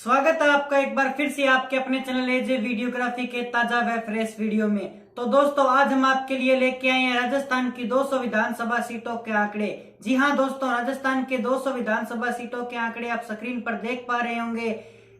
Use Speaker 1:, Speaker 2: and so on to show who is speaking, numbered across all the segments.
Speaker 1: स्वागत है आपका एक बार फिर से आपके अपने चैनल एजे वीडियोग्राफी के ताजा व फ्रेश वीडियो में। तो दोस्तों, आज हम आपके लिए लेके आए हैं राजस्थान की 200 विधानसभा सीटों के आंकड़े। जी हां दोस्तों, राजस्थान के 200 विधानसभा सीटों के आंकड़े आप स्क्रीन पर देख पा रहे होंगे।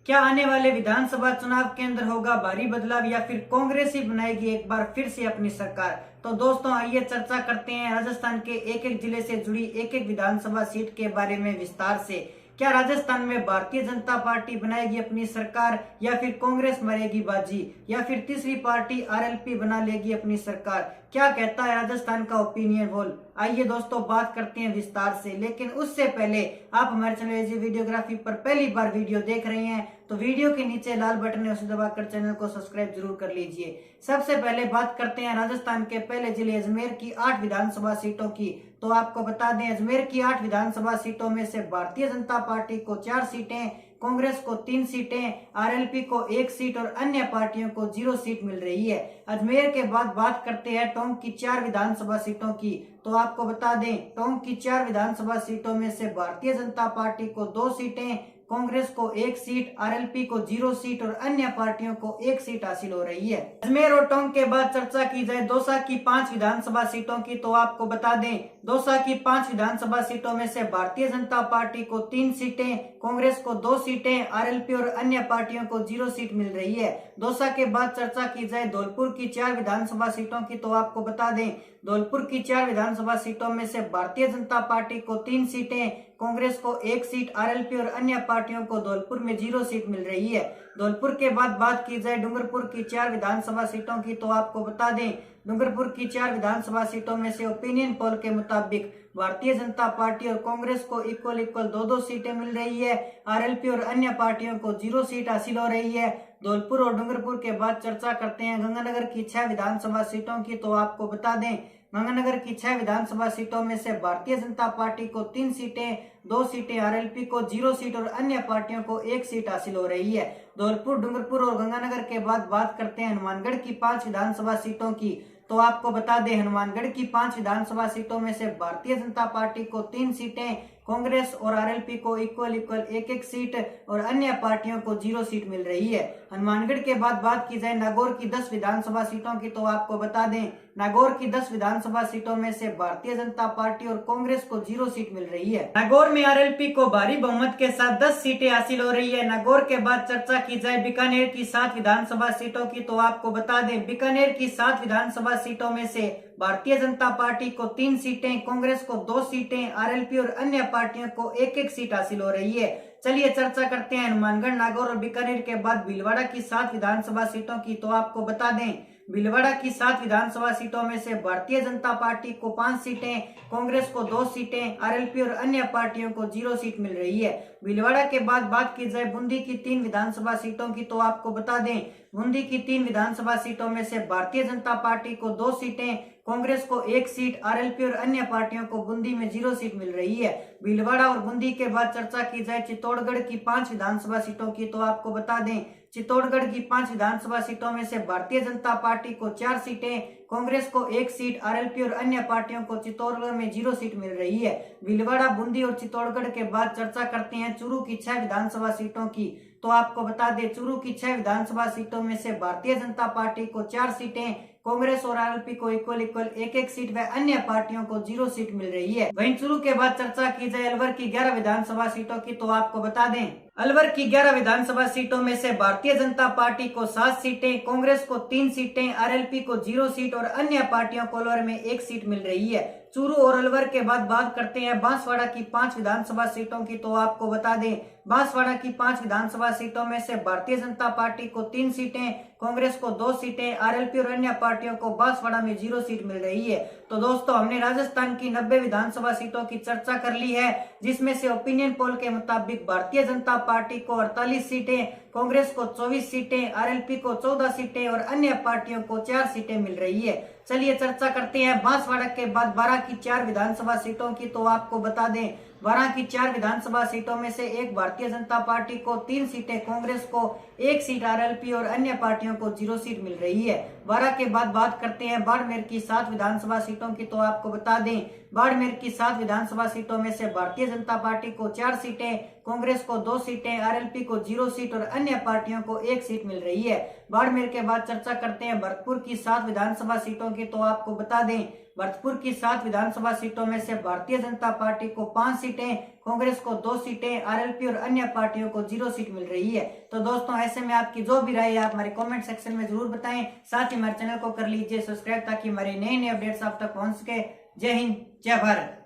Speaker 1: क्या आने वाले विधानसभा चुनाव के अंदर होगा भारी बदलाव या फिर कांग्रेस ही बनाएगी एक बार फिर से अपनी सरकार? तो दोस्तों, आइए चर्चा करते हैं राजस्थान के एक एक जिले से जुड़ी एक एक विधानसभा सीट के बारे में विस्तार से। क्या राजस्थान में भारतीय जनता पार्टी बनाएगी अपनी सरकार या फिर कांग्रेस मरेगी बाजी या फिर तीसरी पार्टी आरएलपी बना लेगी अपनी सरकार? क्या कहता है राजस्थान का ओपिनियन पोल? आइए दोस्तों, बात करते हैं विस्तार से। लेकिन उससे पहले आप हमारे चैनल एजी वीडियोग्राफी पर पहली बार वीडियो देख रहे हैं तो वीडियो के नीचे लाल बटन है, उसे दबाकर चैनल को सब्सक्राइब जरूर कर लीजिए। सबसे पहले बात करते हैं राजस्थान के पहले जिले अजमेर की 8 विधानसभा सीटों की। तो आपको बता दें, अजमेर की 8 विधानसभा सीटों में से भारतीय जनता पार्टी को 4 सीटें, कांग्रेस को 3 सीटें, आरएलपी को 1 सीट और अन्य पार्टियों को 0 सीट मिल रही है। अजमेर के बाद बात करते हैं टोंक की 4 विधानसभा सीटों की। तो आपको बता दें, टोंक की 4 विधानसभा सीटों में से भारतीय जनता पार्टी को 2 सीटें, कांग्रेस को 1 सीट, आरएलपी को 0 सीट और अन्य पार्टियों को 1 सीट हासिल हो रही है। अजमेर और टोंक के बाद चर्चा की जाए दौसा की 5 विधानसभा सीटों की। तो आपको बता दें, दौसा की 5 विधानसभा सीटों में से भारतीय जनता पार्टी को 3 सीटें, कांग्रेस को 2 सीटें, आरएलपी और अन्य पार्टियों को 0 सीट मिल रही है। दौसा के बाद चर्चा की जाए धौलपुर की 4 विधानसभा सीटों की। तो आपको बता दें, धौलपुर की 4 विधानसभा सीटों में से भारतीय जनता पार्टी को 3 सीटें, कांग्रेस को 1 सीट, आरएलपी और अन्य पार्टियों को धौलपुर में 0 सीट मिल रही है। धौलपुर के बाद बात की जाए डूंगरपुर की 4 विधानसभा सीटों की। तो आपको बता दें, डूंगरपुर की 4 विधानसभा सीटों में से ओपिनियन पोल के मुताबिक भारतीय जनता पार्टी और कांग्रेस को इक्वल 2-2 सीटें मिल रही है। आरएलपी और अन्य पार्टियों को 0 सीट हासिल हो रही है। धौलपुर और डूंगरपुर के बाद चर्चा करते हैं गंगानगर की 6 विधानसभा सीटों की। तो आपको बता दें, गंगानगर की 6 विधानसभा सीटों में से भारतीय जनता पार्टी को 3 सीटें, 2 सीटें, आरएलपी को 0 सीट और अन्य पार्टियों को 1 सीट हासिल हो रही है। धौलपुर, डूंगरपुर और गंगानगर के बाद बात करते हैं हनुमानगढ़ की 5 विधानसभा सीटों की। तो आपको बता दें, हनुमानगढ़ की 5 विधानसभा सीटों में से भारतीय जनता पार्टी को 3 सीटें, कांग्रेस और आरएलपी को इक्वल 1-1 सीट और अन्य पार्टियों को 0 सीट मिल रही है। हनुमानगढ़ के बाद बात की जाए नागौर की 10 विधानसभा सीटों की। तो आपको बता दें, नागौर की 10 विधानसभा सीटों में से भारतीय जनता पार्टी और कांग्रेस को 0 सीट मिल रही है। नागौर में आरएलपी को भारी बहुमत के साथ 10 सीटें हासिल हो रही है। नागौर के बाद चर्चा की जाए बीकानेर की 7 विधानसभा सीटों की। तो आपको बता दें, बीकानेर की 7 विधानसभा सीटों में से भारतीय जनता पार्टी को 3 सीटें, कांग्रेस को 2 सीटें, आरएलपी और अन्य पार्टियों को 1-1 सीट हासिल हो रही है। चलिए चर्चा करते हैं हनुमानगढ़, नागौर और बीकानेर के बाद भीलवाड़ा की 7 विधानसभा सीटों की। तो आपको बता दें, भीलवाड़ा की 7 विधानसभा सीटों में से भारतीय जनता पार्टी को 5 सीटें, कांग्रेस को 2 सीटें, आरएलपी और अन्य पार्टियों को 0 सीट मिल रही है। भीलवाड़ा के बाद बात की जाए बूंदी की 3 विधानसभा सीटों की। तो आपको बता दें, बूंदी की 3 विधानसभा सीटों में से भारतीय जनता पार्टी को 2 सीटें, कांग्रेस को 1 सीट, आरएलपी और अन्य पार्टियों को बूंदी में 0 सीट मिल रही है। भीलवाड़ा और बूंदी के बाद चर्चा की जाए चित्तौड़गढ़ की 5 विधानसभा सीटों की। तो आपको बता दें, चित्तौड़गढ़ की 5 विधानसभा सीटों में से भारतीय जनता पार्टी को 4 सीटें, कांग्रेस को 1 सीट, आरएलपी और अन्य पार्टियों को चित्तौड़गढ़ में 0 सीट मिल रही है। भीलवाड़ा, बूंदी और चित्तौड़गढ़ के बाद चर्चा करते हैं चूरू की 6 विधानसभा सीटों की। तो आपको बता दें, चूरू की 6 विधानसभा सीटों में से भारतीय जनता पार्टी को 4 सीटें, कांग्रेस और आरएलपी को इक्वल 1-1 सीट व अन्य पार्टियों को 0 सीट मिल रही है। वहीं चूरू के बाद चर्चा की जाए अलवर की 11 विधानसभा सीटों की। तो आपको बता दें, अलवर की 11 विधानसभा सीटों में से भारतीय जनता पार्टी को 7 सीटें, कांग्रेस को 3 सीटें, आरएलपी को 0 सीट और अन्य पार्टियों को अलवर में 1 सीट मिल रही है। चूरू और अलवर के बाद बात करते हैं बांसवाड़ा की 5 विधानसभा सीटों की। तो आपको बता दें, बांसवाड़ा की 5 विधानसभा सीटों में से भारतीय जनता पार्टी को 3 सीटें, कांग्रेस को 2 सीटें, आरएलपी और अन्य पार्टियों को बांसवाड़ा में 0 सीट मिल रही है। तो दोस्तों, हमने राजस्थान की 90 विधानसभा सीटों की चर्चा कर ली है, जिसमें से ओपिनियन पोल के मुताबिक भारतीय जनता पार्टी को 48 सीटें, कांग्रेस को 24 सीटें, आरएलपी को 14 सीटें और अन्य पार्टियों को 4 सीटें मिल रही है। चलिए चर्चा करते हैं बांसवाड़ा के बाद 12 की 4 विधानसभा सीटों की। तो आपको बता दें, 12 की 4 विधानसभा सीटों में से एक भारतीय भारतीय जनता पार्टी को 3 सीटें, कांग्रेस को 1 सीट, आरएलपी और अन्य पार्टियों को 0 सीट मिल रही है। 12 के बाद बात करते हैं बाड़मेर की 7 विधानसभा सीटों की। तो आपको बता दें, बाड़मेर की 7 विधानसभा सीटों में से भारतीय जनता पार्टी को 4 सीटें, कांग्रेस को 2 सीटें, आरएलपी को 0 सीट और अन्य पार्टियों को 1 सीट मिल रही है। बाड़मेर के बाद चर्चा करते हैं भरतपुर की 7 विधानसभा सीटों की। तो आपको बता दें, भरतपुर की 7 विधानसभा सीटों में से भारतीय जनता पार्टी को 5 सीटें, कांग्रेस को 2 सीटें, आरएलपी और अन्य पार्टियों को 0 सीट मिल रही है। तो दोस्तों, ऐसे में आपकी जो भी राय है आप हमारे कमेंट सेक्शन में जरूर बताएं। साथ ही हमारे चैनल को कर लीजिए सब्सक्राइब, ताकि हमारे नए नए अपडेट्स आप तक पहुंच सके। जय हिंद, जय भारत।